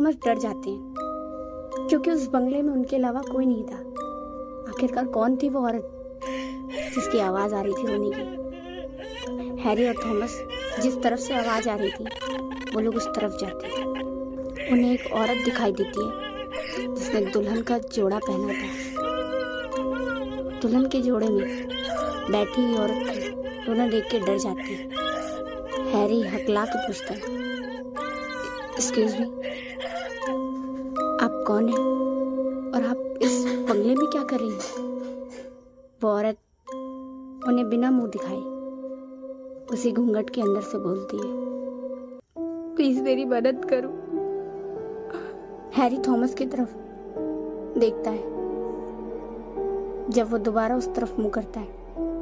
Thomas डर जाते हैं क्योंकि उस बंगले में उनके अलावा कोई नहीं था। आखिरकार कौन थी वो औरत जिसकी आवाज आ रही थी रोने की? हैरी और थॉमस जिस तरफ से आवाज आ रही थी वो लोग उस तरफ जाते हैं। उन्हें एक औरत दिखाई देती है जिसने दुल्हन का जोड़ा पहना था। दुल्हन के जोड़े में बैठी हुई औरत को दोनों देख के डर जाते हैं। हैरी हकला के पूछता है, एक्सक्यूज मी, आप कौन हैं और आप इस बंगले में क्या कर रही हैं? वो औरत उन्हें बिना मुंह दिखाए उसी घूंघट के अंदर से बोलती है, प्लीज मेरी मदद करो। हैरी थॉमस की तरफ देखता है। जब वो दोबारा उस तरफ मुंह करता है,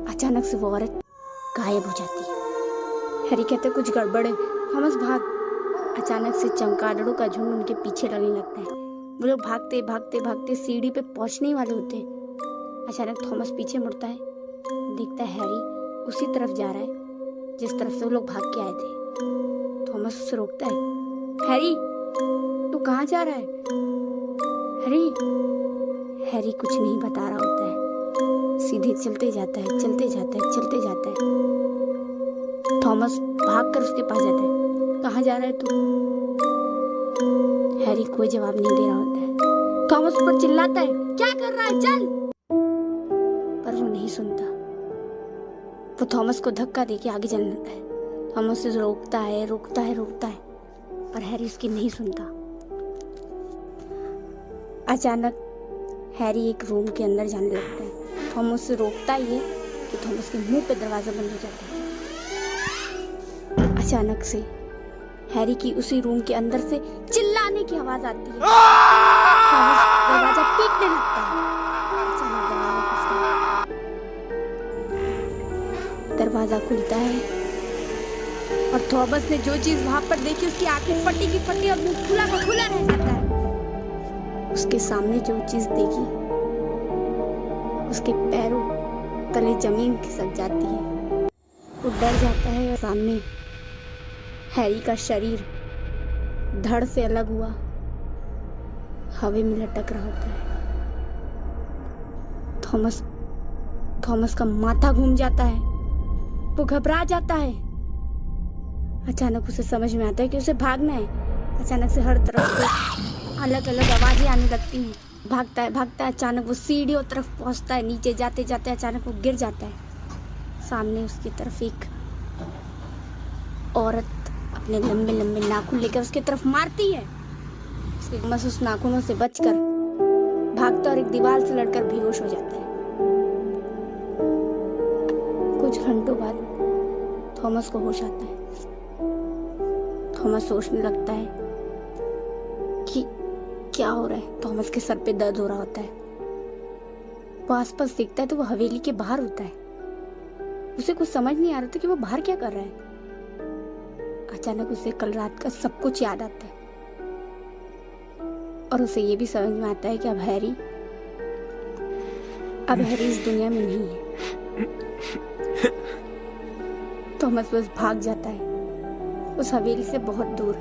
अचानक से वो औरत गायब हो जाती है। हैरी कहते कुछ गड़बड़ है, थॉमस भाग। अचानक से चमगादड़ों का झुंड उनके पीछे लगने लगता है। वो लोग भागते भागते भागते सीढ़ी पे पहुंचने वाले होते हैं। अचानक थॉमस पीछे मुड़ता है, देखता है हैरी उसी तरफ जा रहा है जिस तरफ से वो लोग भाग के आए थे। थॉमस उसे रोकता है, हैरी तू कहाँ जा रहा है? हैरी कुछ नहीं बता रहा होता है, सीधे चलते जाता है, चलते जाता है, चलते जाता है। थॉमस भागकर उसके पास जाता है, कहाँ जा रहा है तू? हैरी कोई जवाब नहीं दे रहा होता है। थॉमस पर चिल्लाता है, क्या कर रहा है, चल! पर वो नहीं सुनता। वो थॉमस को धक्का देके आगे चलने लगता है। थॉमस उसे रोकता है, रोकता है, रोकता है, पर हैरी उसकी नहीं सुनता। अचानक हैरी एक रूम के अंदर जाने लगता है। थॉमस उसे रोकता ही है कि थॉमस के मुंह पे दरवाजा बंद हो जाता है। अचानक से हैरी की उसी रूम के अंदर से चिल्लाने की आवाज आती है। थॉमस दरवाजा पीटने लगता है। अचानक दरवाजा खुलता है और थॉमस ने जो चीज वहां पर देखी उसकी आंखें फटी की फटी और मुंह खुला का खुला रह जाता है। उसके सामने जो चीज देखी उसके पैरों तले जमीन खिसक जाती है। वो डर जाता है और सामने हैरी का शरीर धड़ से अलग हुआ हवा में लटक रहा होता है। थॉमस का माथा घूम जाता है, वो घबरा जाता है। अचानक उसे समझ में आता है कि उसे भागना है। अचानक से हर तरफ से अलग अलग आवाजें आने लगती हैं। भागता है, अचानक वो सीढ़ियों तरफ पहुंचता है। नीचे जाते जाते अचानक वो गिर जाता है। सामने उसकी तरफ एक औरत अपने लंबे लंबे नाखून लेकर उसकी तरफ मारती है। थॉमस उस नाखूनों से बचकर भागता और एक दीवार से लड़कर बेहोश हो जाता है। कुछ घंटों बाद थॉमस को होश आता है। थॉमस सोचने लगता है कि क्या हो रहा है। थॉमस के सर पे दर्द हो रहा होता है। वो आसपास देखता है तो वो हवेली के बाहर होता है। उसे कुछ समझ नहीं आ रहा था कि वो बाहर क्या कर रहा है। अचानक उसे कल रात का सब कुछ याद आता है और उसे ये भी समझ में आता है कि अब हैरी इस दुनिया में नहीं है। थॉमस बस भाग जाता है उस हवेली से बहुत दूर।